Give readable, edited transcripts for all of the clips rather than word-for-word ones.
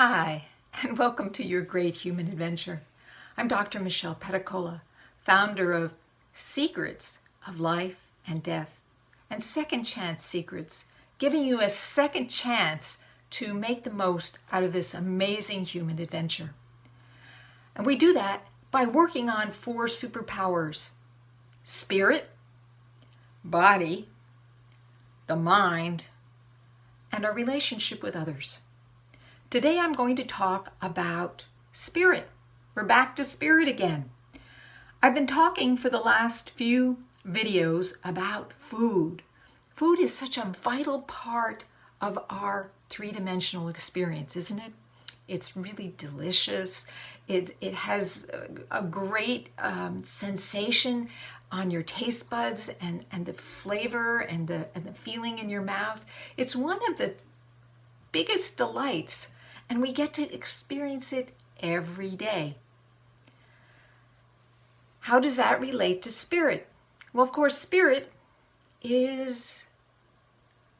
Hi, and welcome to Your Great Human Adventure. I'm Dr. Michelle Pedicola, founder of Secrets of Life and Death and Second Chance Secrets, giving you a second chance to make the most out of this amazing human adventure. And we do that by working on 4 superpowers: spirit, body, the mind, and our relationship with others. Today I'm going to talk about spirit. We're back to spirit again. I've been talking for the last few videos about food. Food is such a vital part of our three-dimensional experience, isn't it? It's really delicious. It has a great sensation on your taste buds and the flavor and the feeling in your mouth. It's one of the biggest delights, and we get to experience it every day. How does that relate to spirit? Well, of course, spirit is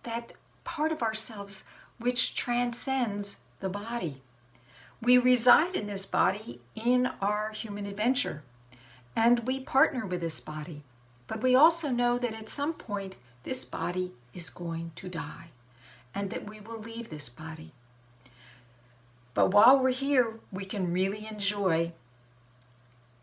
that part of ourselves which transcends the body. We reside in this body in our human adventure, and we partner with this body. But we also know that at some point this body is going to die, and that we will leave this body. But while we're here, we can really enjoy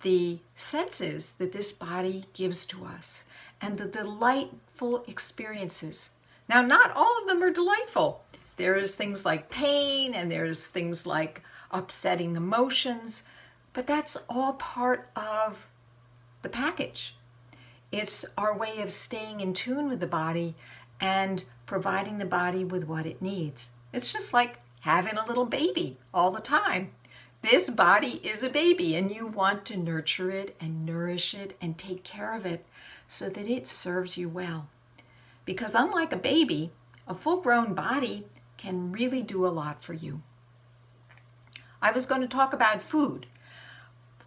the senses that this body gives to us and the delightful experiences. Now, not all of them are delightful. There's things like pain and there's things like upsetting emotions, but that's all part of the package. It's our way of staying in tune with the body and providing the body with what it needs. It's just like having a little baby all the time. This body is a baby, and you want to nurture it and nourish it and take care of it so that it serves you well. Because unlike a baby, a full-grown body can really do a lot for you. I was going to talk about food.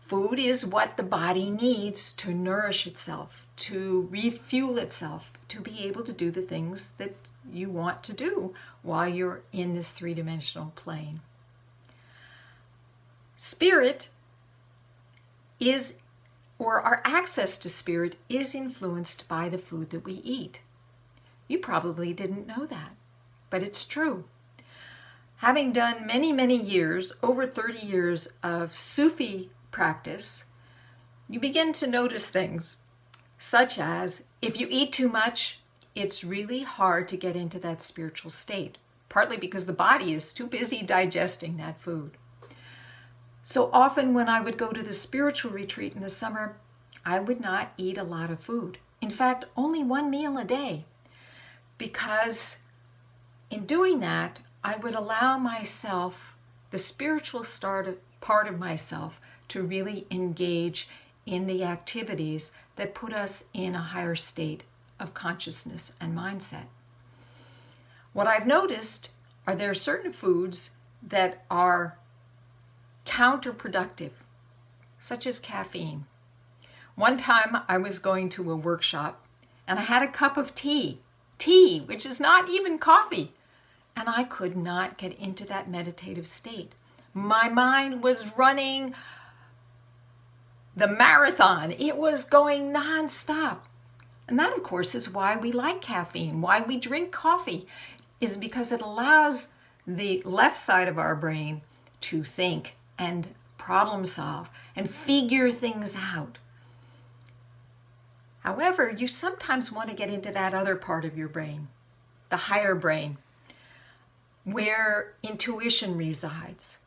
Food is what the body needs to nourish itself, to refuel itself, to be able to do the things that you want to do while you're in this three-dimensional plane. Spirit is, or our access to spirit is influenced by the food that we eat. You probably didn't know that, but it's true. Having done many years, over 30 years of Sufi practice, you begin to notice things such as if you eat too much, it's really hard to get into that spiritual state, partly because the body is too busy digesting that food. So often when I would go to the spiritual retreat in the summer, I would not eat a lot of food. In fact, only 1 meal a day, because in doing that, I would allow myself, the spiritual part of myself, to really engage in the activities that put us in a higher state of consciousness and mindset. What I've noticed are there are certain foods that are counterproductive, such as caffeine. One time I was going to a workshop and I had a cup of tea, which is not even coffee, and I could not get into that meditative state. My mind was running the marathon. It was going nonstop. And that, of course, is why we like caffeine, why we drink coffee, is because it allows the left side of our brain to think and problem solve and figure things out. However, you sometimes want to get into that other part of your brain, the higher brain, where intuition resides,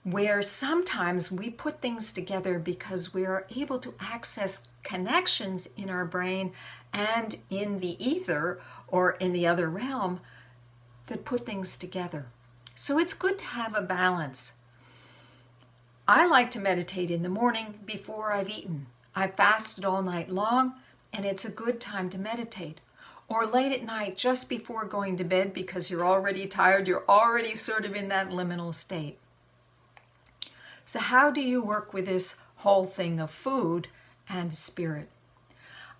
where sometimes we put things together because we are able to access connections in our brain and in the ether or in the other realm that put things together. So it's good to have a balance. I like to meditate in the morning before I've eaten. I fasted all night long, and it's a good time to meditate. Or late at night, just before going to bed, because you're already tired, you're already sort of in that liminal state. So how do you work with this whole thing of food and spirit?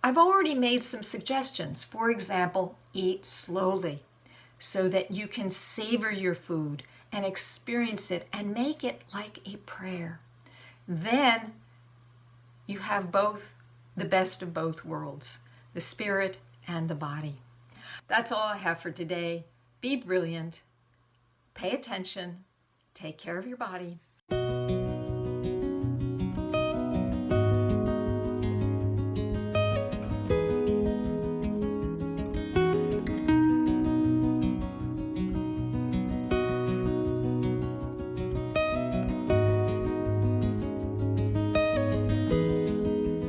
I've already made some suggestions. For example, eat slowly so that you can savor your food and experience it and make it like a prayer. Then you have both, the best of both worlds, the spirit and the body. That's all I have for today. Be brilliant. Pay attention. Take care of your body.